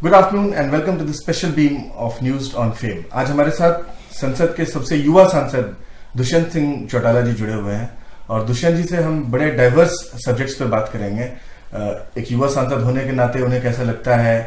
Good afternoon and welcome to the special beam of news on fame. आज हमारे साथ संसद के सबसे युवा सांसद दुष्यंत सिंह चौटाला जी जुड़े हुए हैं और दुष्यंत जी से हम बड़े डाइवर्स सब्जेक्ट्स पर बात करेंगे। एक युवा सांसद होने के नाते उन्हें कैसा लगता है,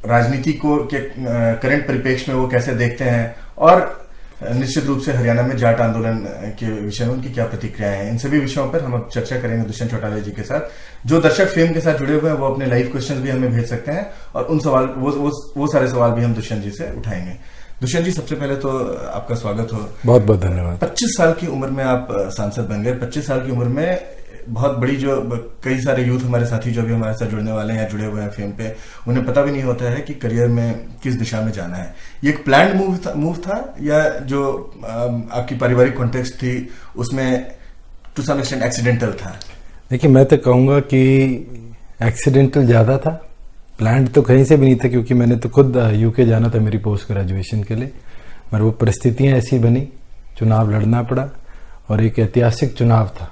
राजनीति को के करंट परिप्रेक्ष्य में वो कैसे देखते हैं और निश्चित रूप से हरियाणा में जाट आंदोलन के विषय में उनकी क्या प्रतिक्रियाएं हैं। इन सभी विषयों पर हम अब चर्चा करेंगे दुष्यंत चौटाला जी के साथ। जो दर्शक फेम के साथ जुड़े हुए हैं वो अपने लाइव क्वेश्चंस भी हमें भेज सकते हैं और उन सवाल वो सारे सवाल भी हम दुष्यंत जी से उठाएंगे। दुष्यंत जी, सबसे पहले तो आपका स्वागत हो। बहुत बहुत धन्यवाद। 25 साल की उम्र में आप सांसद बन गए। 25 साल की उम्र में बहुत बड़ी, जो कई सारे यूथ हमारे साथी जो भी हमारे साथ जुड़ने वाले हैं या जुड़े हुए हैं फेम पे, उन्हें पता भी नहीं होता है कि करियर में किस दिशा में जाना है। ये एक प्लान्ड मूव था या जो आपकी पारिवारिक कॉन्टेक्स्ट थी उसमें टू सम एक्सटेंट एक्सीडेंटल था? देखिए, मैं तो कहूँगा कि एक्सीडेंटल ज़्यादा था, प्लान्ड तो कहीं से भी नहीं था, क्योंकि मैंने तो खुद यूके जाना था मेरी पोस्ट ग्रेजुएशन के लिए, मगर वो परिस्थितियाँ ऐसी बनी, चुनाव लड़ना पड़ा और एक ऐतिहासिक चुनाव था।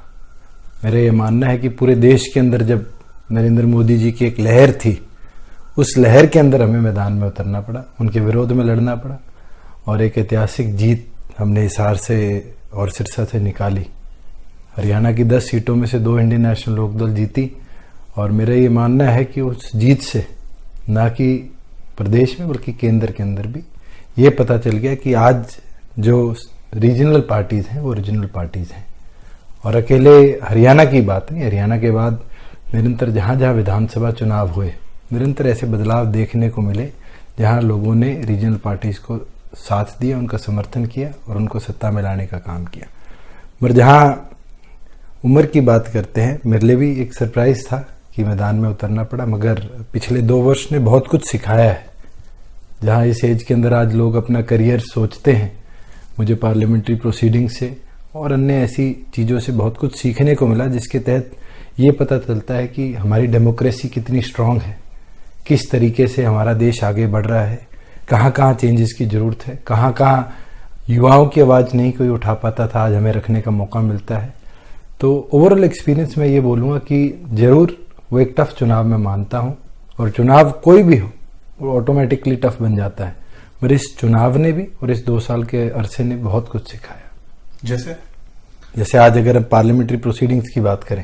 मेरा ये मानना है कि पूरे देश के अंदर जब नरेंद्र मोदी जी की एक लहर थी, उस लहर के अंदर हमें मैदान में उतरना पड़ा, उनके विरोध में लड़ना पड़ा और एक ऐतिहासिक जीत हमने हिसार से और सिरसा से निकाली। हरियाणा की 10 सीटों में से 2 इंडियन नेशनल लोकदल जीती और मेरा ये मानना है कि उस जीत से ना कि प्रदेश में बल्कि केंद्र के अंदर भी ये पता चल गया कि आज जो रीजनल पार्टीज़ हैं वो रीजनल पार्टीज़ हैं और अकेले हरियाणा की बात नहीं, हरियाणा के बाद निरंतर जहाँ जहाँ विधानसभा चुनाव हुए, निरंतर ऐसे बदलाव देखने को मिले जहाँ लोगों ने रीजनल पार्टीज़ को साथ दिया, उनका समर्थन किया और उनको सत्ता में लाने का काम किया। मगर जहाँ उम्र की बात करते हैं, मेरे लिए भी एक सरप्राइज़ था कि मैदान में उतरना पड़ा, मगर पिछले 2 वर्ष ने बहुत कुछ सिखाया है। जहाँ इस एज के अंदर आज लोग अपना करियर सोचते हैं, मुझे पार्लियामेंट्री प्रोसीडिंग से और अन्य ऐसी चीज़ों से बहुत कुछ सीखने को मिला, जिसके तहत ये पता चलता है कि हमारी डेमोक्रेसी कितनी स्ट्रांग है, किस तरीके से हमारा देश आगे बढ़ रहा है, कहाँ कहाँ चेंजेस की ज़रूरत है, कहाँ कहाँ युवाओं की आवाज़ नहीं कोई उठा पाता था, आज हमें रखने का मौका मिलता है। तो ओवरऑल एक्सपीरियंस में ये बोलूँगा कि ज़रूर वो एक टफ चुनाव मैं मानता हूँ और चुनाव कोई भी हो वो ऑटोमेटिकली टफ बन जाता है, पर इस चुनाव ने भी और इस 2 साल के अरसे ने बहुत कुछ सिखाया। जैसे आज अगर हम पार्लियामेंट्री प्रोसीडिंग्स की बात करें,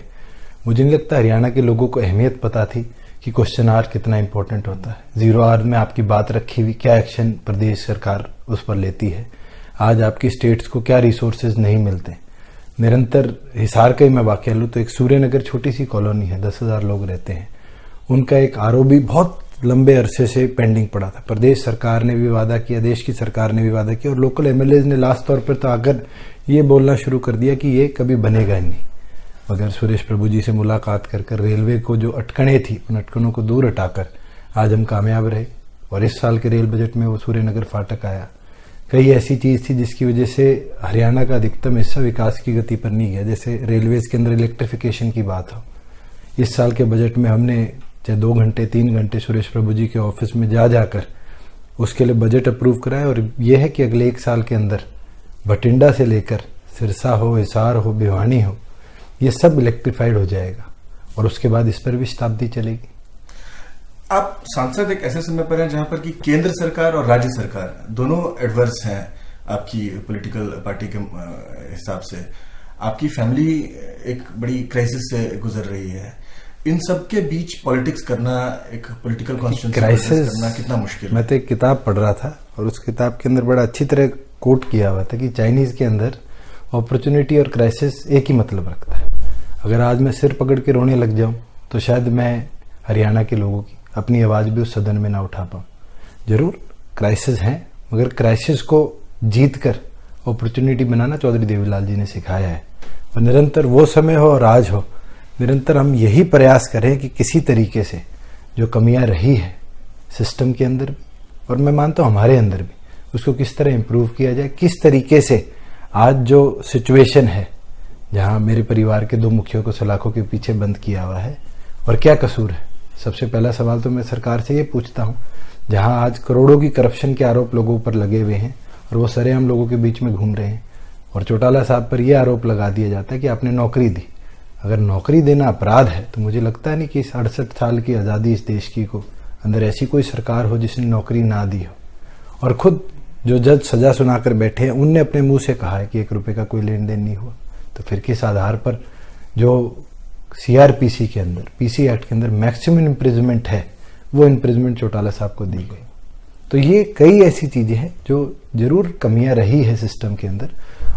मुझे नहीं लगता हरियाणा के लोगों को अहमियत पता थी कि क्वेश्चन आवर कितना इंपॉर्टेंट होता है। 0 आवर में आपकी बात रखी हुई, क्या एक्शन प्रदेश सरकार उस पर लेती है, आज आपकी स्टेट्स को क्या रिसोर्सेज नहीं मिलते। निरंतर हिसार का ही मैं वाकया लूँ तो एक सूर्यनगर छोटी सी कॉलोनी है, 10,000 लोग रहते हैं, उनका एक आरओबी बहुत लंबे अरसे से पेंडिंग पड़ा था। प्रदेश सरकार ने भी वादा किया, देश की सरकार ने भी वादा किया और लोकल एमएलएज ने लास्ट तौर पर तो आकर ये बोलना शुरू कर दिया कि ये कभी बनेगा ही नहीं। मगर सुरेश प्रभु जी से मुलाकात कर रेलवे को जो अटकनें थी, उन अटकनों को दूर हटाकर आज हम कामयाब रहे और इस साल के रेल बजट में वो सूर्यनगर फाटक आया। कई ऐसी चीज़ थी जिसकी वजह से हरियाणा का अधिकतम हिस्सा विकास की गति पर नहीं गया, जैसे रेलवेज़ के अंदर इलेक्ट्रिफिकेशन की बात हो। इस साल के बजट में हमने चाहे 2 घंटे 3 घंटे सुरेश प्रभु जी के ऑफिस में जाकर उसके लिए बजट अप्रूव कराया और यह है कि अगले 1 साल के अंदर भटिंडा से लेकर सिरसा हो, हिसार हो, भिवानी हो, ये सब इलेक्ट्रीफाइड हो जाएगा और उसके बाद इस पर भी शताब्दी चलेगी। आप सांसद एक ऐसे समय पर हैं जहां पर कि केंद्र सरकार और राज्य सरकार दोनों एडवर्स हैं आपकी पॉलिटिकल पार्टी के हिसाब से। आपकी फैमिली एक बड़ी क्राइसिस से गुजर रही है। इन सब के बीच पॉलिटिक्स करना, एक पॉलिटिकल कॉन्स्टिट्यूंसी करना कितना मुश्किल है? मैं तो एक किताब पढ़ रहा था और उस किताब के अंदर बड़ा अच्छी तरह कोट किया हुआ था कि चाइनीज के अंदर अपॉर्चुनिटी और क्राइसिस एक ही मतलब रखता है। अगर आज मैं सिर पकड़ के रोने लग जाऊं तो शायद मैं हरियाणा के लोगों की अपनी आवाज़ भी उस सदन में ना उठा पाऊँ। जरूर क्राइसिस हैं, मगर क्राइसिस को जीत कर अपॉर्चुनिटी बनाना चौधरी देवीलाल जी ने सिखाया है और निरंतर वो समय हो और आज हो, निरंतर हम यही प्रयास करें कि किसी तरीके से जो कमियां रही है सिस्टम के अंदर भी और मैं मानता हूँ हमारे अंदर भी, उसको किस तरह इम्प्रूव किया जाए। किस तरीके से आज जो सिचुएशन है जहाँ मेरे परिवार के 2 मुखियों को सलाखों के पीछे बंद किया हुआ है और क्या कसूर है। सबसे पहला सवाल तो मैं सरकार से ये पूछता हूँ, जहाँ आज करोड़ों की करप्शन के आरोप लोगों पर लगे हुए हैं और वो सरेआम लोगों के बीच में घूम रहे हैं और चौटाला साहब पर यह आरोप लगा दिया जाता है कि आपने नौकरी दी। अगर नौकरी देना अपराध है तो मुझे लगता है नहीं कि इस 68 साल की आज़ादी इस देश की को अंदर ऐसी कोई सरकार हो जिसने नौकरी ना दी हो। और खुद जो जज सजा सुनाकर बैठे हैं उनने अपने मुंह से कहा है कि 1 रुपए का कोई लेन देन नहीं हुआ। तो फिर किस आधार पर जो CRPC के अंदर, PC एक्ट के अंदर मैक्सिमम इम्प्रिजमेंट है, वो इम्प्रिजमेंट चौटाला साहब को दी गई। तो ये कई ऐसी चीजें हैं जो जरूर कमियां रही है सिस्टम के अंदर,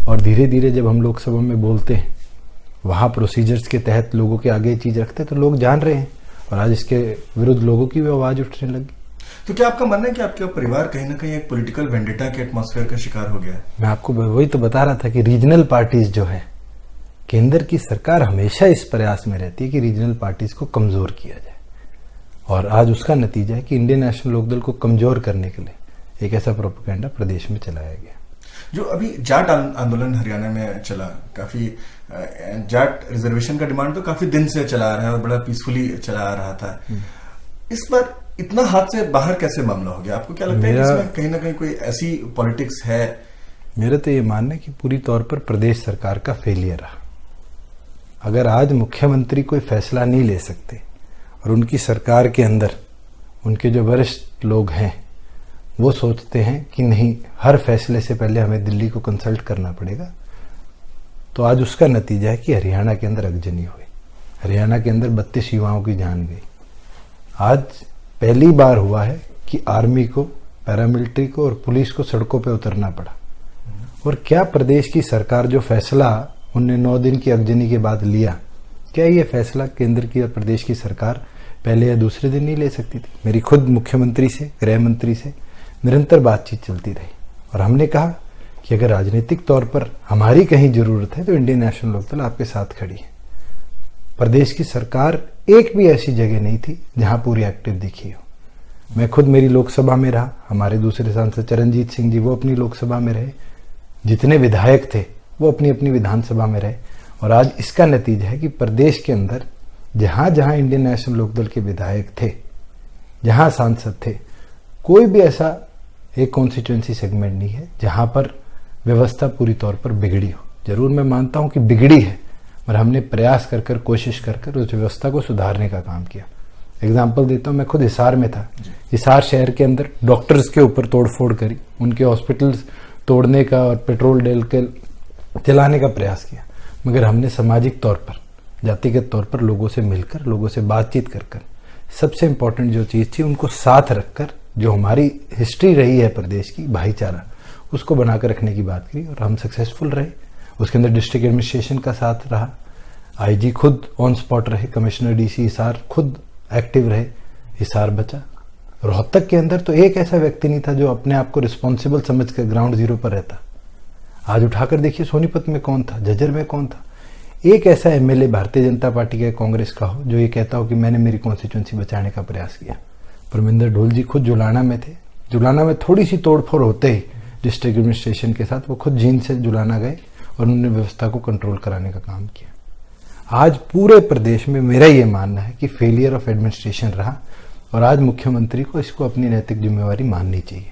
और धीरे धीरे जब हम लोकसभा में बोलते हैं, वहां प्रोसीजर्स के तहत लोगों के आगे ये चीज रखते हैं, तो लोग जान रहे हैं, और आज इसके विरुद्ध लोगों की भी आवाज उठने लगी। तो क्या आपका मानना है कि आपका परिवार कहीं ना कहीं एक पॉलिटिकल वेंडेटा के एटमॉस्फेयर का शिकार हो गया है? मैं आपको वही तो बता रहा था कि रीजनल पार्टीज जो है, केंद्र की सरकार हमेशा इस प्रयास में रहती है कि रीजनल पार्टीज को कमजोर किया जाए, और आज उसका नतीजा है कि इंडियन नेशनल लोकदल को कमजोर करने के लिए एक ऐसा प्रोपेगेंडा प्रदेश में चलाया गया। जो अभी जाट आंदोलन हरियाणा में चला, काफी जाट रिजर्वेशन का डिमांड तो काफी दिन से चला आ रहा है और बड़ा पीसफुली चला आ रहा था। इस पर इतना हाथ से बाहर कैसे मामला हो गया? आपको क्या लगता है कि इसमें कहीं ना कहीं कोई ऐसी पॉलिटिक्स है? मेरा तो ये मानना है कि पूरी तौर पर प्रदेश सरकार का फेलियर रहा। अगर आज मुख्यमंत्री कोई फैसला नहीं ले सकते और उनकी सरकार के अंदर उनके जो वरिष्ठ लोग हैं वो सोचते हैं कि नहीं, हर फैसले से पहले हमें दिल्ली को कंसल्ट करना पड़ेगा, तो आज उसका नतीजा है कि हरियाणा के अंदर अगजनी हुई, हरियाणा के अंदर 32 युवाओं की जान गई। आज पहली बार हुआ है कि आर्मी को, पैरामिलिट्री को और पुलिस को सड़कों पे उतरना पड़ा। और क्या प्रदेश की सरकार जो फैसला उनने 9 दिन की अगजनी के बाद लिया, क्या ये फैसला केंद्र की और प्रदेश की सरकार पहले या दूसरे दिन नहीं ले सकती थी? मेरी खुद मुख्यमंत्री से, गृह मंत्री से निरंतर बातचीत चलती रही, और हमने कहा कि अगर राजनीतिक तौर पर हमारी कहीं जरूरत है तो इंडियन नेशनल लोकदल आपके साथ खड़ी है। प्रदेश की सरकार एक भी ऐसी जगह नहीं थी जहां पूरी एक्टिव दिखी हो। मैं खुद मेरी लोकसभा में रहा, हमारे दूसरे सांसद चरणजीत सिंह जी वो अपनी लोकसभा में रहे, जितने विधायक थे वो अपनी अपनी विधानसभा में रहे, और आज इसका नतीजा है कि प्रदेश के अंदर जहां जहां इंडियन नेशनल लोकदल के विधायक थे, जहां सांसद थे, कोई भी ऐसा एक कॉन्स्टिट्यूएंसी सेगमेंट नहीं है जहां पर व्यवस्था पूरी तौर पर बिगड़ी हो। जरूर मैं मानता हूं कि बिगड़ी है, पर हमने प्रयास कर कर, कोशिश कर कर उस व्यवस्था को सुधारने का काम किया। एग्जाम्पल देता हूं, मैं खुद हिसार में था, हिसार शहर के अंदर डॉक्टर्स के ऊपर तोड़फोड़ करी, उनके हॉस्पिटल्स तोड़ने का और पेट्रोल डाल के चलाने का प्रयास किया, मगर हमने सामाजिक तौर पर, जातिगत तौर पर लोगों से मिलकर, लोगों से बातचीत कर कर, सबसे इंपॉर्टेंट जो चीज थी उनको साथ रखकर, जो हमारी हिस्ट्री रही है प्रदेश की, भाईचारा, उसको बनाकर रखने की बात करी, और हम सक्सेसफुल रहे। उसके अंदर डिस्ट्रिक्ट एडमिनिस्ट्रेशन का साथ रहा, IG खुद ऑन स्पॉट रहे, कमिश्नर DC हिसार खुद एक्टिव रहे, हिसार बचा। रोहतक के अंदर तो एक ऐसा व्यक्ति नहीं था जो अपने आप को रिस्पॉन्सिबल समझकर ग्राउंड जीरो पर रहता। आज उठाकर देखिए सोनीपत में कौन था, झज्जर में कौन था। एक ऐसा MLA भारतीय जनता पार्टी का, कांग्रेस का हो जो ये कहता हो कि मैंने मेरी कॉन्स्टिट्यूंसी बचाने का प्रयास किया। परमिंदर ढोल जी खुद जुलाना में थे, जुलाना में थोड़ी सी तोड़फोड़ होते ही डिस्ट्रिक्ट एडमिनिस्ट्रेशन के साथ वो खुद जींद से जुलाना गए और उन्होंने व्यवस्था को कंट्रोल कराने का काम किया। आज पूरे प्रदेश में मेरा ये मानना है कि फेलियर ऑफ एडमिनिस्ट्रेशन रहा, और आज मुख्यमंत्री को इसको अपनी नैतिक जिम्मेवारी माननी चाहिए।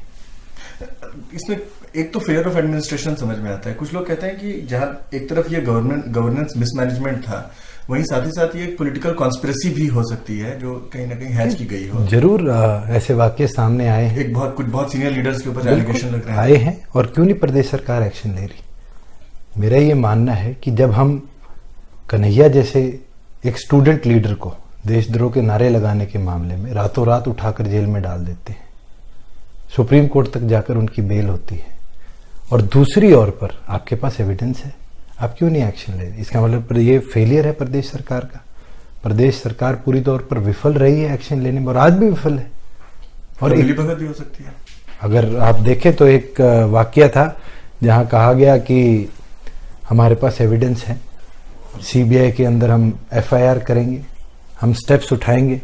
इसमें एक तो फेलियर ऑफ एडमिनिस्ट्रेशन समझ में आता है, कुछ लोग कहते हैं कि जहां एक तरफ ये गवर्नेंस मिसमैनेजमेंट था, वहीं साथ ही साथ ये एक पॉलिटिकल कॉन्स्पिरेसी भी हो सकती है जो कहीं ना कहीं हैच की गई हो। जरूर ऐसे वाकये सामने आए हैं, कुछ बहुत सीनियर लीडर्स के ऊपर एलिगेशन लग रहे हैं, आए हैं, और क्यों नहीं प्रदेश सरकार एक्शन ले रही? मेरा ये मानना है कि जब हम कन्हैया जैसे एक स्टूडेंट लीडर को देशद्रोह के नारे लगाने के मामले में रातों रात उठाकर जेल में डाल देते हैं, सुप्रीम कोर्ट तक जाकर उनकी बेल होती है, और दूसरी ओर पर आपके पास एविडेंस है, आप क्यों नहीं एक्शन ले रहे? इसका मतलब ये फेलियर है प्रदेश सरकार का। प्रदेश सरकार पूरी तौर पर विफल रही है एक्शन लेने में, और आज भी विफल है। और मिलीभगत भी हो सकती है। अगर आप देखें तो एक वाकया था जहां कहा गया कि हमारे पास एविडेंस है, CBI के अंदर हम FIR करेंगे, हम स्टेप्स उठाएंगे।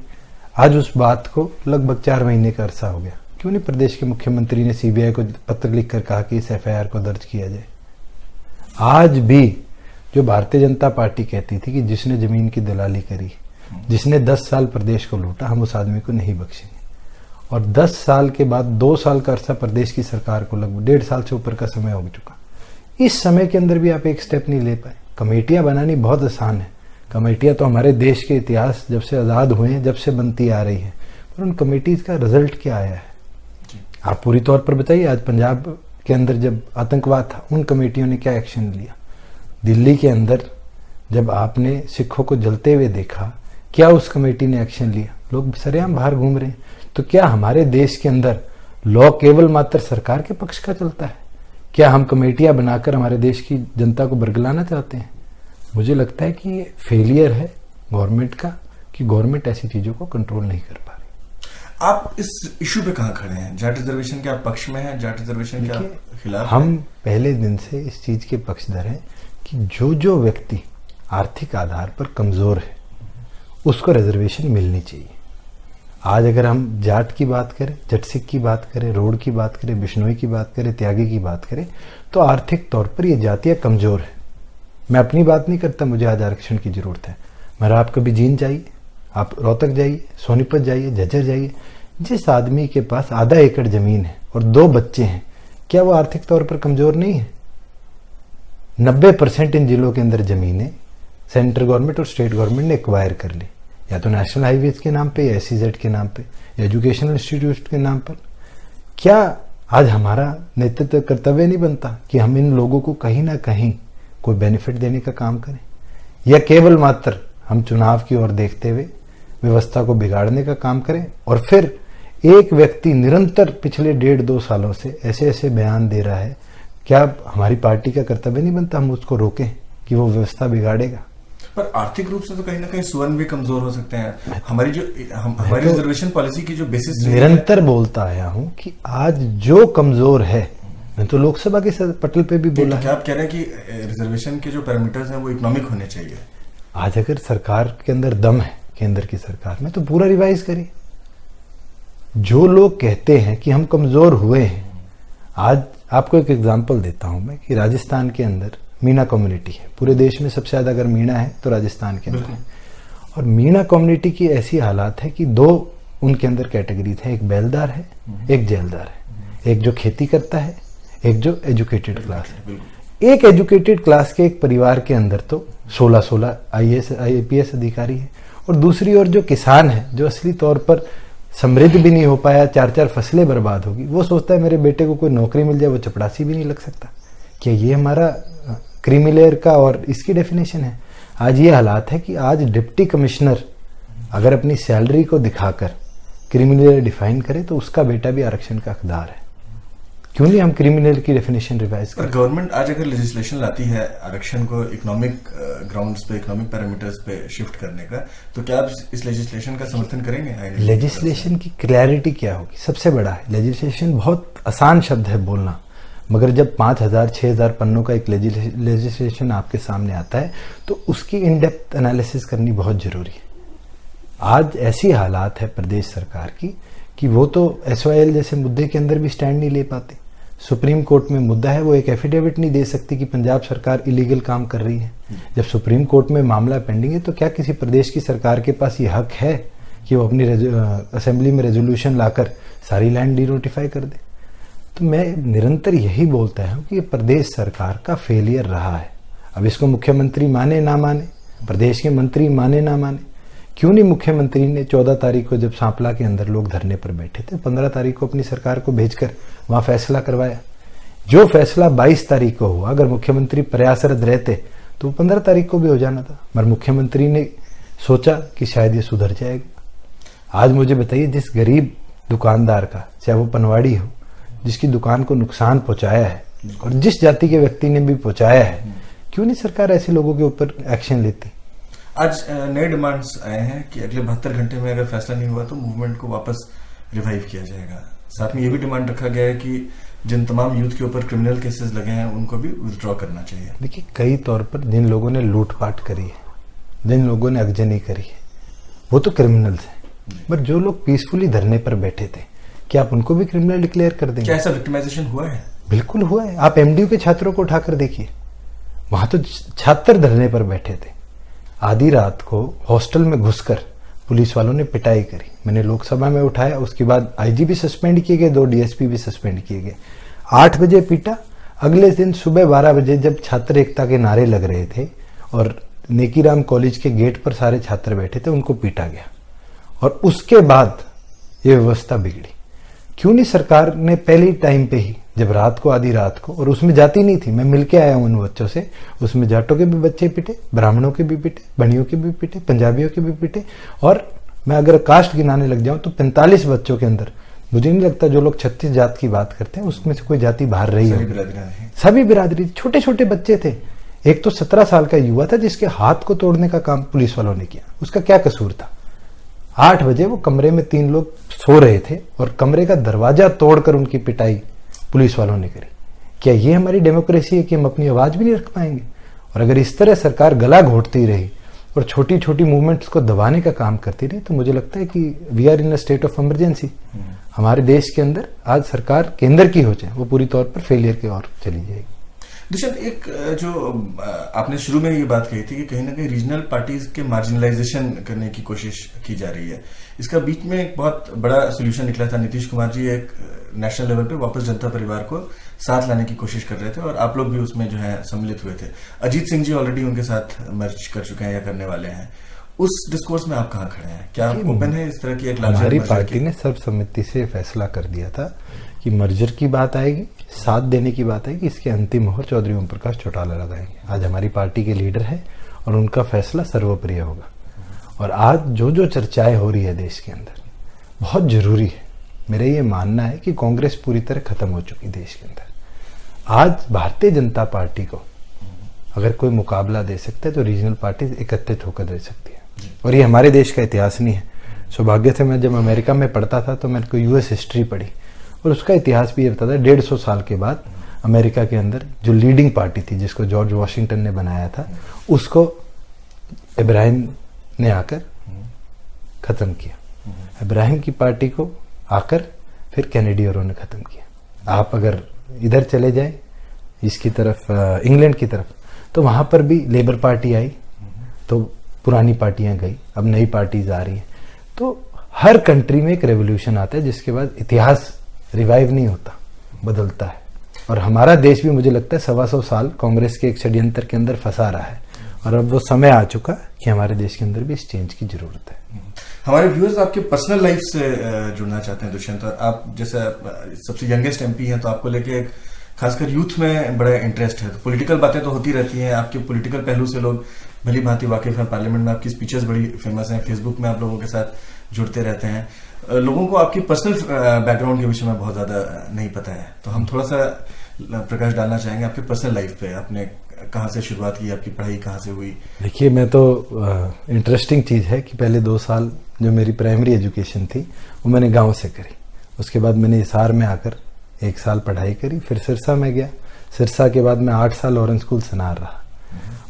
आज उस बात को लगभग 4 महीने का अरसा हो गया। क्यों नहीं प्रदेश के मुख्यमंत्री ने CBI को पत्र लिखकर कहा कि इस FIR को दर्ज किया जाए? आज भी जो भारतीय जनता पार्टी कहती थी कि जिसने जमीन की दलाली करी, जिसने 10 साल प्रदेश को लूटा, हम उस आदमी को नहीं बख्शेंगे। और 10 साल के बाद 2 साल का अरसा प्रदेश की सरकार को लगभग 1.5 साल से ऊपर का समय हो चुका। इस समय के अंदर भी आप एक स्टेप नहीं ले पाए। कमेटियां बनानी बहुत आसान है, कमेटियां तो हमारे देश के इतिहास जब से आज़ाद हुए हैं जब से बनती आ रही है। पर उन कमेटीज का रिजल्ट क्या आया है? आप पूरी तौर पर बताइए। आज पंजाब के अंदर जब आतंकवाद था, उन कमेटियों ने क्या एक्शन लिया? दिल्ली के अंदर जब आपने सिखों को जलते हुए देखा, क्या उस कमेटी ने एक्शन लिया? लोग सरेआम बाहर घूम रहे हैं। तो क्या हमारे देश के अंदर लॉ केवल मात्र सरकार के पक्ष का चलता है? क्या हम कमेटियां बनाकर हमारे देश की जनता को बरगलाना चाहते हैं? मुझे लगता है कि ये फेलियर है गवर्नमेंट का, कि गवर्नमेंट ऐसी चीजों को कंट्रोल नहीं कर पा रही। आप इस इशू पे कहाँ खड़े हैं? जाट रिजर्वेशन के आप पक्ष में हैं, जाट रिजर्वेशन के आप खिलाफ? हम पहले दिन से इस चीज के पक्षधर हैं कि जो व्यक्ति आर्थिक आधार पर कमजोर है उसको रिजर्वेशन मिलनी चाहिए। आज अगर हम जाट की बात करें, जट सिख की बात करें, रोड की बात करें, बिश्नोई की बात करें, त्यागी की बात करें, तो आर्थिक तौर पर ये जातियां कमजोर है। मैं अपनी बात नहीं करता, मुझे आज आरक्षण की जरूरत है, मगर आप कभी जींद जाइए, आप रोहतक जाइए, सोनीपत जाइए, झज्जर जाइए, जिस आदमी के पास आधा एकड़ जमीन है और 2 बच्चे हैं, क्या वो आर्थिक तौर पर कमजोर नहीं है? 90% इन जिलों के अंदर जमीनें सेंट्रल गवर्नमेंट और स्टेट गवर्नमेंट ने एक्वायर कर ली, या तो नेशनल हाईवेज के नाम पे, या SEZ के नाम पे, या एजुकेशनल इंस्टीट्यूट के नाम पर। क्या आज हमारा नेतृत्व कर्तव्य नहीं बनता कि हम इन लोगों को कहीं ना कहीं कोई बेनिफिट देने का काम करें, या केवल मात्र हम चुनाव की ओर देखते हुए व्यवस्था को बिगाड़ने का काम करें? और फिर एक व्यक्ति निरंतर पिछले 1.5-2 सालों से ऐसे ऐसे बयान दे रहा है, क्या हमारी पार्टी का कर्तव्य नहीं बनता हम उसको रोकें कि वो व्यवस्था बिगाड़ेगा? पर आर्थिक रूप से तो कहीं ना कहीं सुवर्ण भी कमजोर हो सकते हैं। हमारी हमारी रिजर्वेशन पॉलिसी की जो बेसिस निरंतर बोलता आया हूं कि आज जो कमजोर है, मैं तो लोकसभा के पटल पे भी बोला, क्या आप कह रहे हैं कि रिजर्वेशन के जो पैरामीटर्स हैं वो इकोनॉमिक होने चाहिए? आज अगर सरकार के अंदर दम है, केंद्र की सरकार में, तो पूरा रिवाइज करिए। जो लोग कहते हैं कि हम कमजोर हुए हैं, आज आपको एक एग्जांपल देता हूं मैं कि राजस्थान के अंदर मीणा कम्युनिटी है। पूरे देश में सबसे ज्यादा अगर मीणा है तो राजस्थान के अंदर है। और मीणा कम्युनिटी की ऐसी हालात है कि 2 उनके अंदर कैटेगरी है, एक बैलदार है, एक जेलदार है, एक जो खेती करता है, एक जो एजुकेटेड क्लास है। एक एजुकेटेड क्लास के एक परिवार के अंदर तो 16 IAS IPS अधिकारी है, और दूसरी ओर जो किसान है, जो असली तौर पर समृद्ध भी नहीं हो पाया, 4 फसलें बर्बाद होगी, वो सोचता है मेरे बेटे को कोई नौकरी मिल जाए, वो चपरासी भी नहीं लग सकता। क्या ये हमारा क्रीमिलेयर का और इसकी डेफिनेशन है? आज ये हालात है कि आज डिप्टी कमिश्नर अगर अपनी सैलरी को दिखाकर क्रिमिनल डिफाइन करे तो उसका बेटा भी आरक्षण का हकदार है। क्यों नहीं हम क्रिमिनल की डेफिनेशन रिवाइज करें? गवर्नमेंट आज अगर लेजिस्लेशन लाती है आरक्षण को इकोनॉमिक ग्राउंड्स पे, इकोनॉमिक पैरामीटर्स पे शिफ्ट करने का, तो क्या आप इस लेजिस्लेशन का समर्थन करेंगे? लेजिस्लेशन की क्लैरिटी क्या होगी? सबसे बड़ा है लेजिस्लेशन। बहुत आसान शब्द है बोलना, मगर जब 5,000-6,000 पन्नों का एक लेजिस्लेशन आपके सामने आता है तो उसकी इन डेप्थ एनालिसिस करनी बहुत जरूरी है। आज ऐसी हालात है प्रदेश सरकार की कि वो तो SYL जैसे मुद्दे के अंदर भी स्टैंड नहीं ले पाते। सुप्रीम कोर्ट में मुद्दा है, वो एक एफिडेविट नहीं दे सकती कि पंजाब सरकार इलीगल काम कर रही है। जब सुप्रीम कोर्ट में मामला पेंडिंग है तो क्या किसी प्रदेश की सरकार के पास ये हक है कि वो अपनी असेंबली में रेजोल्यूशन लाकर सारी लैंड डिनोटिफाई कर दे? तो मैं निरंतर यही बोलता हूं कि ये प्रदेश सरकार का फेलियर रहा है। अब इसको मुख्यमंत्री माने ना माने, प्रदेश के मंत्री माने ना माने, क्यों नहीं मुख्यमंत्री ने 14 तारीख को जब सांपला के अंदर लोग धरने पर बैठे थे, 15 तारीख को अपनी सरकार को भेजकर वहां फैसला करवाया? जो फैसला 22 तारीख को हुआ, अगर मुख्यमंत्री प्रयासरत रहते तो 15 तारीख को भी हो जाना था, मगर मुख्यमंत्री ने सोचा कि शायद ये सुधर जाएगा। आज मुझे बताइए, जिस गरीब दुकानदार का, चाहे वो पनवाड़ी हो, जिसकी दुकान को नुकसान पहुंचाया है और जिस जाति के व्यक्ति ने भी पहुंचाया है, क्यों नहीं सरकार ऐसे लोगों के ऊपर एक्शन लेती? आज नए डिमांड्स आए हैं कि अगले 72 घंटे में अगर फैसला नहीं हुआ तो मूवमेंट को वापस रिवाइव किया जाएगा। साथ में ये भी डिमांड रखा गया है कि जिन तमाम यूथ के ऊपर क्रिमिनल केसेस लगे हैं उनको भी विथड्रॉ करना चाहिए। देखिए, कई तौर पर जिन लोगों ने लूटपाट करी है, जिन लोगों ने अगजनी करी है, वो तो क्रिमिनल्स हैं, पर जो लोग पीसफुली धरने पर बैठे थे, क्या आप उनको भी क्रिमिनल डिक्लेयर कर देंगे? क्या ऐसा विक्टिमाइजेशन हुआ है? बिल्कुल हुआ है। आप MDU के छात्रों को उठाकर देखिए, वहां तो छात्र धरने पर बैठे थे। आधी रात को हॉस्टल में घुसकर पुलिस वालों ने पिटाई करी, मैंने लोकसभा में उठाया। उसके बाद IG भी सस्पेंड किए गए, 2 DSP भी सस्पेंड किए गए। 8 बजे पीटा, अगले दिन सुबह 12 बजे जब छात्र एकता के नारे लग रहे थे और नेकीराम कॉलेज के गेट पर सारे छात्र बैठे थे, उनको पीटा गया। और उसके बाद ये व्यवस्था बिगड़ी। क्यों नहीं सरकार ने पहले टाइम पे ही, जब रात को, आधी रात को, और उसमें जाती नहीं थी, मैं मिलके आया हूं उन बच्चों से, उसमें जाटों के भी बच्चे पिटे, ब्राह्मणों के भी पिटे, बनियों के भी पिटे, पंजाबियों के भी पिटे, और मैं अगर कास्ट गिनाने लग जाऊं तो 45 बच्चों के अंदर मुझे नहीं लगता जो लोग 36 जात की बात करते हैं उसमें से कोई जाति बाहर रही है। सभी बिरादरी, छोटे छोटे बच्चे थे। एक तो 17 साल का युवा था जिसके हाथ को तोड़ने का काम पुलिस वालों ने किया। उसका क्या कसूर था? 8 बजे वो कमरे में 3 लोग सो रहे थे और कमरे का दरवाजा तोड़कर उनकी पिटाई पुलिस वालों ने करी। क्या ये हमारी डेमोक्रेसी है कि हम अपनी आवाज भी नहीं रख पाएंगे? और अगर इस तरह सरकार गला घोटती रही और छोटी छोटी मूवमेंट्स को दबाने का काम करती रही तो मुझे लगता है कि we are in a state of emergency. हमारे देश के अंदर आज सरकार केंद्र की हो जाए वो पूरी तौर पर फेलियर की ओर चली जाएगी। दुष्यंत, एक जो आपने शुरू में ये बात कही थी कि कहीं ना कहीं रीजनल पार्टीज के मार्जिनलाइजेशन करने की कोशिश की जा रही है, इसका बीच में एक बहुत बड़ा सोल्यूशन निकला था। नीतीश कुमार जी एक नेशनल लेवल पे वापस जनता परिवार को साथ लाने की कोशिश कर रहे थे और आप लोग भी उसमें जो है सम्मिलित हुए थे। अजीत सिंह जी ऑलरेडी उनके साथ मर्ज कर चुके हैं या करने वाले हैं। उस डिस्कोर्स में आप कहाँ खड़े हैं? क्या आप ओपन है इस तरह की एक हमारी पार्टी ने सर्वसम्मति से फैसला कर दिया था कि मर्जर की बात आएगी, साथ देने की बात आएगी, इसके अंतिम मोहर चौधरी ओम प्रकाश चौटाला लगाएंगे। आज हमारी पार्टी के लीडर है और उनका फैसला सर्वप्रिय होगा। और आज जो जो चर्चाएं हो रही है देश के अंदर बहुत जरूरी है। मेरा ये मानना है कि कांग्रेस पूरी तरह खत्म हो चुकी देश के अंदर। आज भारतीय जनता पार्टी को अगर कोई मुकाबला दे सकता है तो रीजनल पार्टी एकत्रित होकर दे सकती है। और ये हमारे देश का इतिहास नहीं है। सौभाग्य से मैं जब अमेरिका में पढ़ता था तो मैंने कोई यूएस हिस्ट्री पढ़ी और उसका इतिहास भी ये बताता है 150 साल के बाद अमेरिका के अंदर जो लीडिंग पार्टी थी जिसको जॉर्ज वॉशिंगटन ने बनाया था उसको इब्राहिम ने आकर खत्म किया। इब्राहिम की पार्टी को आकर फिर कैनेडियरों ने खत्म किया। आप अगर इधर चले जाए इसकी तरफ, इंग्लैंड की तरफ, तो वहां पर भी लेबर पार्टी आई तो पुरानी पार्टियां गई, अब नई पार्टीज आ रही हैं। तो हर कंट्री में एक रेवोल्यूशन आता है जिसके बाद इतिहास रिवाइव नहीं होता, बदलता है। और हमारा देश भी मुझे लगता है 125 साल कांग्रेस के एक षड्यंत्र के अंदर फंसा रहा है और अब वो समय आ चुका कि हमारे देश के अंदर भी इस चेंज की जरूरत है। हमारे व्यूअर्स आपके पर्सनल लाइफ से जुड़ना चाहते हैं दुष्यंत। आप जैसे सबसे यंगेस्ट एमपी हैं तो आपको लेके खासकर यूथ में बड़ा इंटरेस्ट है। तो पॉलिटिकल बातें तो होती रहती हैं, आपके पॉलिटिकल पहलू से लोग भली भांति वाकिफ हैं। पार्लियामेंट में आपकी स्पीचेस बड़ी फेमस हैं, फेसबुक में आप लोगों के साथ जुड़ते रहते हैं। लोगों को आपकी पर्सनल बैकग्राउंड के विषय में बहुत ज्यादा नहीं पता है, तो हम थोड़ा सा प्रकाश डालना चाहेंगे आपके पर्सनल लाइफ पे। आपने कहाँ से शुरुआत की, आपकी पढ़ाई कहाँ से हुई? देखिए, मैं तो इंटरेस्टिंग चीज है कि पहले 2 साल जो मेरी प्राइमरी एजुकेशन थी वो मैंने गांव से करी। उसके बाद मैंने हिसार में आकर 1 साल पढ़ाई करी, फिर सिरसा में गया। सिरसा के बाद मैं 8 साल ऑरेंज स्कूल सनार रहा।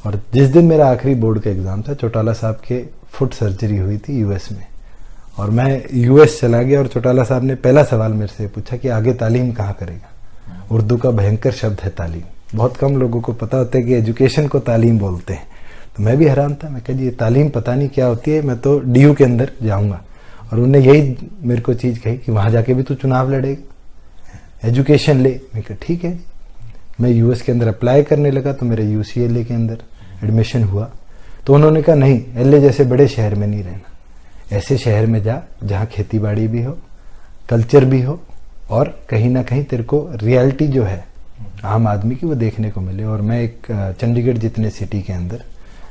और जिस दिन मेरा आखिरी बोर्ड का एग्जाम था, चौटाला साहब के फुट सर्जरी हुई थी यूएस में, और मैं यूएस चला गया और चौटाला साहब ने पहला सवाल मेरे से पूछा कि आगे तालीम कहाँ करेगा। उर्दू का भयंकर शब्द है तालीम, बहुत कम लोगों को पता होता है कि एजुकेशन को तालीम बोलते हैं। तो मैं भी हैरान था, मैं कहा जी ये तालीम पता नहीं क्या होती है, मैं तो डीयू के अंदर जाऊंगा। और उन्होंने यही मेरे को चीज कही कि वहां जाके भी तू चुनाव लड़ेगा, एजुकेशन ले। मैं कहा ठीक है। मैं यूएस के अंदर अप्लाई करने लगा तो मेरे यूसीएलए के अंदर एडमिशन हुआ। तो उन्होंने कहा नहीं, एलए जैसे बड़े शहर में नहीं रहना, ऐसे शहर में जा जहाँ खेती बाड़ी भी हो, कल्चर भी हो और कहीं ना कहीं तेरे को रियलिटी जो है आम आदमी की वो देखने को मिले। और मैं एक चंडीगढ़ जितने सिटी के अंदर,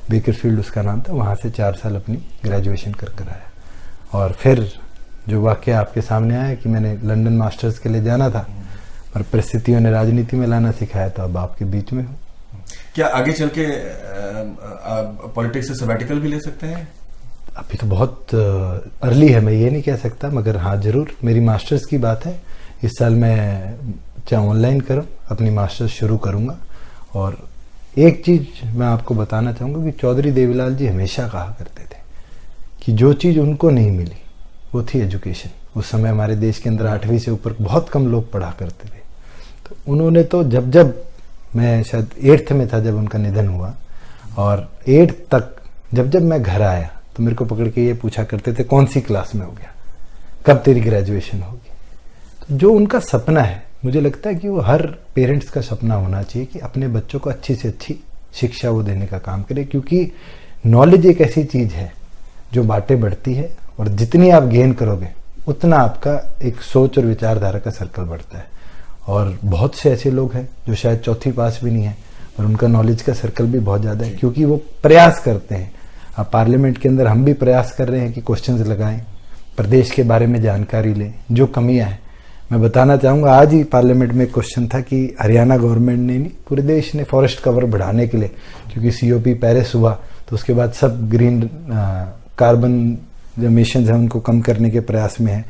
बेकरफील्ड उसका नाम था, वहाँ से 4 साल अपनी ग्रेजुएशन कर आया। और फिर जो वाकया आपके सामने आया कि मैंने लंदन मास्टर्स के लिए जाना था और परिस्थितियों ने राजनीति में लाना सिखाया, तो अब आपके बीच में हूँ। क्या आगे चल के पॉलिटिक्स से सबैटिकल भी ले सकते हैं? अभी तो बहुत अर्ली है, मैं ये नहीं कह सकता, मगर हाँ जरूर मेरी मास्टर्स की बात है। इस साल मैं चाहे ऑनलाइन करूं अपनी मास्टर्स शुरू करूंगा। और एक चीज मैं आपको बताना चाहूंगा कि चौधरी देवीलाल जी हमेशा कहा करते थे कि जो चीज उनको नहीं मिली वो थी एजुकेशन। उस समय हमारे देश के अंदर 8वीं से ऊपर बहुत कम लोग पढ़ा करते थे। तो उन्होंने तो जब मैं शायद 8th में था जब उनका निधन हुआ, और 8th तक जब मैं घर आया तो मेरे को पकड़ के ये पूछा करते थे कौन सी क्लास में हो गया, कब तेरी ग्रेजुएशन होगी। तो जो उनका सपना है, मुझे लगता है कि वो हर पेरेंट्स का सपना होना चाहिए कि अपने बच्चों को अच्छी से अच्छी शिक्षा वो देने का काम करे, क्योंकि नॉलेज एक ऐसी चीज है जो बातें बढ़ती है और जितनी आप गेन करोगे उतना आपका एक सोच और विचारधारा का सर्कल बढ़ता है। और बहुत से ऐसे लोग हैं जो शायद चौथी पास भी नहीं है और उनका नॉलेज का सर्कल भी बहुत ज़्यादा है, क्योंकि वो प्रयास करते हैं। अब पार्लियामेंट के अंदर हम भी प्रयास कर रहे हैं कि क्वेश्चंस लगाएं, प्रदेश के बारे में जानकारी लें, जो कमियां हैं। मैं बताना चाहूँगा, आज ही पार्लियामेंट में क्वेश्चन था कि हरियाणा गवर्नमेंट ने नहीं, पूरे देश ने फॉरेस्ट कवर बढ़ाने के लिए, क्योंकि COP पेरिस हुआ तो उसके बाद सब ग्रीन कार्बन जो एमिशंस हैं उनको कम करने के प्रयास में है।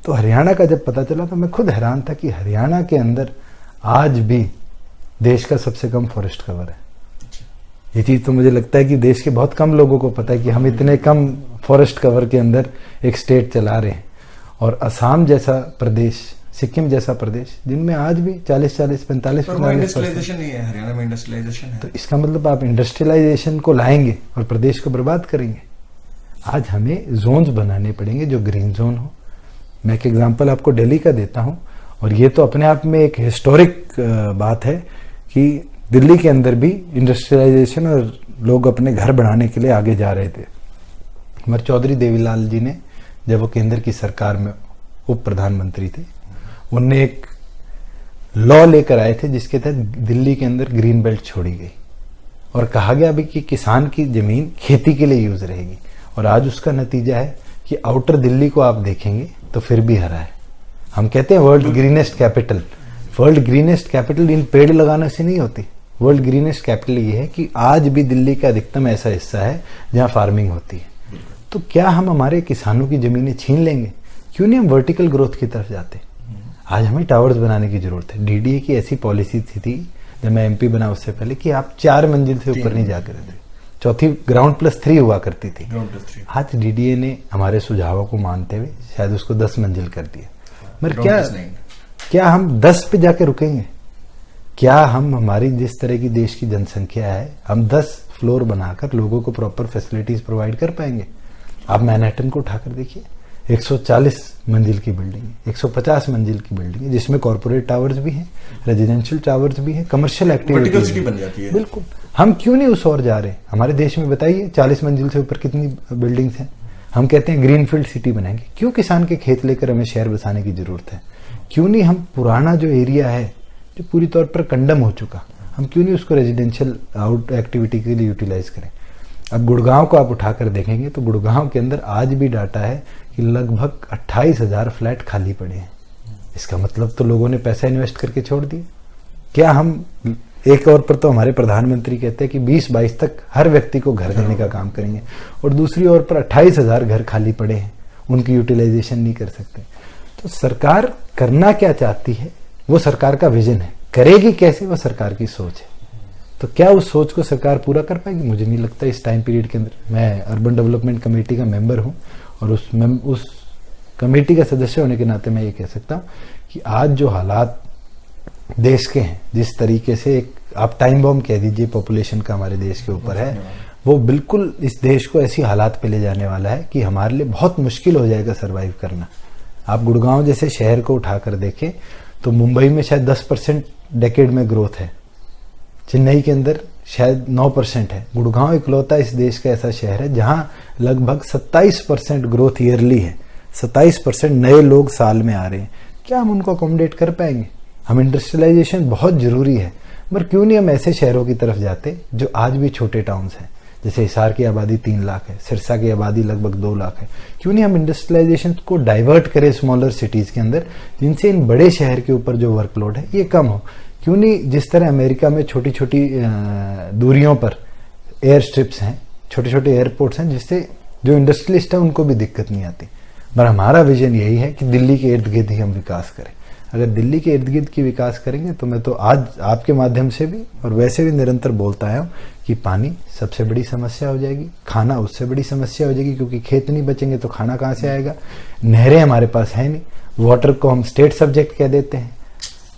तो हरियाणा का जब पता चला तो मैं खुद हैरान था कि हरियाणा के अंदर आज भी देश का सबसे कम फॉरेस्ट कवर है। ये चीज़ तो मुझे लगता है कि देश के बहुत कम लोगों को पता है कि हम इतने कम फॉरेस्ट कवर के अंदर एक स्टेट चला रहे हैं। और असम जैसा प्रदेश, सिक्किम जैसा प्रदेश, जिनमें आज भी 40-45% इंडस्ट्रियलाइजेशन नहीं है, हरियाणा में इंडस्ट्रियलाइजेशन है। तो इसका मतलब आप इंडस्ट्रियलाइजेशन को लाएंगे और प्रदेश को बर्बाद करेंगे। आज हमें जोन्स बनाने पड़ेंगे जो ग्रीन जोन हो। मैं एक एग्जांपल आपको दिल्ली का देता हूं, और ये तो अपने आप में एक हिस्टोरिक बात है कि दिल्ली के अंदर भी इंडस्ट्रियलाइजेशन और लोग अपने घर बनाने के लिए आगे जा रहे थे। हमारे चौधरी देवीलाल जी ने, जब वो केंद्र की सरकार में उप प्रधानमंत्री थे, उनने एक लॉ लेकर आए थे जिसके तहत दिल्ली के अंदर ग्रीन बेल्ट छोड़ी गई और कहा गया भी कि किसान की जमीन खेती के लिए यूज रहेगी। और आज उसका नतीजा है कि आउटर दिल्ली को आप देखेंगे तो फिर भी हरा है। हम कहते हैं world greenest capital. World greenest capital in पेड़ लगाने से नहीं होती। वर्ल्ड ग्रीनेस्ट कैपिटल ये है कि आज भी दिल्ली का अधिकतम ऐसा हिस्सा है जहां फार्मिंग होती है। तो क्या हम हमारे किसानों की जमीनें छीन लेंगे? क्यों नहीं हम वर्टिकल ग्रोथ की तरफ जाते? आज हमें टावर्स बनाने की जरूरत है। DDA की ऐसी पॉलिसी थी जब मैं MP बना उससे पहले कि आप 4 मंजिल से ऊपर नहीं जाकर थे, चौथी ग्राउंड+3 हुआ करती थी। आज DDA ने हमारे सुझावों को मानते हुए शायद उसको 10 मंजिल कर दिया। मगर क्या हम 10 पे जाके रुकेंगे? क्या हम, हमारी जिस तरह की देश की जनसंख्या है, हम 10 फ्लोर बनाकर लोगों को प्रॉपर फैसिलिटीज प्रोवाइड कर पाएंगे? आप मैनहट्टन को उठाकर देखिए, 140 मंजिल की बिल्डिंग है, 150 मंजिल की बिल्डिंग है, जिसमें कॉर्पोरेट टावर्स भी हैं, रेजिडेंशियल टावर्स भी हैं, कमर्शियल एक्टिविटी बन जाती है। बिल्कुल। हम क्यों नहीं उस ओर जा रहे? हमारे देश में बताइए 40 मंजिल से ऊपर कितनी बिल्डिंग्स हैं? हम कहते हैं ग्रीनफील्ड सिटी बनाएंगे। क्यों किसान के खेत लेकर हमें शहर बसाने की जरूरत है? क्यों नहीं हम पुराना जो एरिया है जो पूरी तौर पर कंडम हो चुका, हम क्यों नहीं उसको रेजिडेंशियल आउट एक्टिविटी के लिए यूटिलाइज करें? अब गुड़गांव को आप उठाकर देखेंगे तो गुड़गांव के अंदर आज भी डाटा है कि लगभग 28,000 फ्लैट खाली पड़े हैं। इसका मतलब तो लोगों ने पैसा इन्वेस्ट करके छोड़ दिया। क्या हम, एक और पर तो हमारे प्रधानमंत्री कहते हैं कि 2022 तक हर व्यक्ति को घर देने का काम करेंगे, और दूसरी ओर पर 28,000 घर खाली पड़े हैं, उनकी यूटिलाइजेशन नहीं कर सकते। तो सरकार करना क्या चाहती है वो सरकार का विजन है, करेगी कैसे वो सरकार की सोच है। तो क्या उस सोच को सरकार पूरा कर पाएगी? मुझे नहीं लगता इस टाइम पीरियड के अंदर। मैं अर्बन डेवलपमेंट कमेटी का मेंबर हूं और उस कमेटी का सदस्य होने के नाते मैं ये कह सकता हूं कि आज जो हालात देश के हैं, जिस तरीके से एक आप टाइम बॉम्ब कह दीजिए पॉपुलेशन का हमारे देश के ऊपर है, वो बिल्कुल इस देश को ऐसी हालात पे ले जाने वाला है कि हमारे लिए बहुत मुश्किल हो जाएगा सरवाइव करना। आप गुड़गांव जैसे शहर को उठाकर देखें तो मुंबई में शायद 10% डेकेड में ग्रोथ है, चेन्नई के अंदर शायद 9% है। गुड़गांव इकलौता इस देश का ऐसा शहर है जहां लगभग 27% ग्रोथ ईयरली है, 27% नए लोग साल में आ रहे हैं। क्या हम उनको अकोमोडेट कर पाएंगे? हम इंडस्ट्रियलाइजेशन बहुत जरूरी है, मगर क्यों नहीं हम ऐसे शहरों की तरफ जाते जो आज भी छोटे टाउन्स हैं? जैसे हिसार की आबादी 3 लाख है, सिरसा की आबादी लगभग 2 लाख है। क्यों नहीं हम इंडस्ट्रियलाइजेशन को डाइवर्ट करें स्मॉलर सिटीज के अंदर, जिनसे इन बड़े शहर के ऊपर जो वर्कलोड है ये कम हो? क्यों नहीं जिस तरह अमेरिका में छोटी छोटी दूरियों पर एयर स्ट्रिप्स हैं, छोटे छोटे एयरपोर्ट्स हैं, जिससे जो इंडस्ट्रियलिस्ट है उनको भी दिक्कत नहीं आती। पर हमारा विजन यही है कि दिल्ली के इर्द गिर्द ही हम विकास करें। अगर दिल्ली के इर्द गिर्द की विकास करेंगे तो मैं तो आज आपके माध्यम से भी और वैसे भी निरंतर बोलता आया हूँ कि पानी सबसे बड़ी समस्या हो जाएगी, खाना उससे बड़ी समस्या हो जाएगी, क्योंकि खेत नहीं बचेंगे तो खाना कहाँ से आएगा? नहरें हमारे पास है नहीं, वाटर को हम स्टेट सब्जेक्ट कह देते हैं।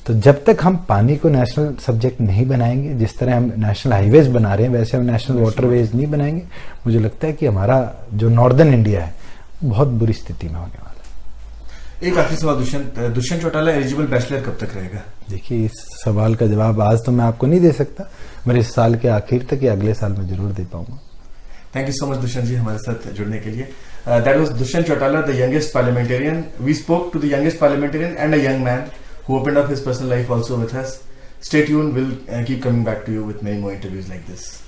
तो जब तक हम पानी को नेशनल सब्जेक्ट नहीं बनाएंगे, जिस तरह हम नेशनल हाईवेज बना रहे हैं वैसे हम नेशनल वाटरवेज नहीं बनाएंगे, मुझे लगता है कि हमारा जो नॉर्दर्न इंडिया है बहुत बुरी स्थिति में होने वाला है। एक आखिरी सवाल, दुष्यंत चौटाला एलिजिबल बैचलर कब तक रहेगा? देखिए, इस सवाल का जवाब आज तो मैं आपको नहीं दे सकता, मेरे इस साल के आखिर तक या अगले साल में जरूर दे पाऊंगा। Thank you so much Dushyant ji हमारे साथ जुड़ने के लिए. That was Dushyant Chautala, the youngest parliamentarian. We spoke to the youngest parliamentarian and a young man who opened up his personal life also with us. Stay tuned. We'll keep coming back to you with many more interviews like this.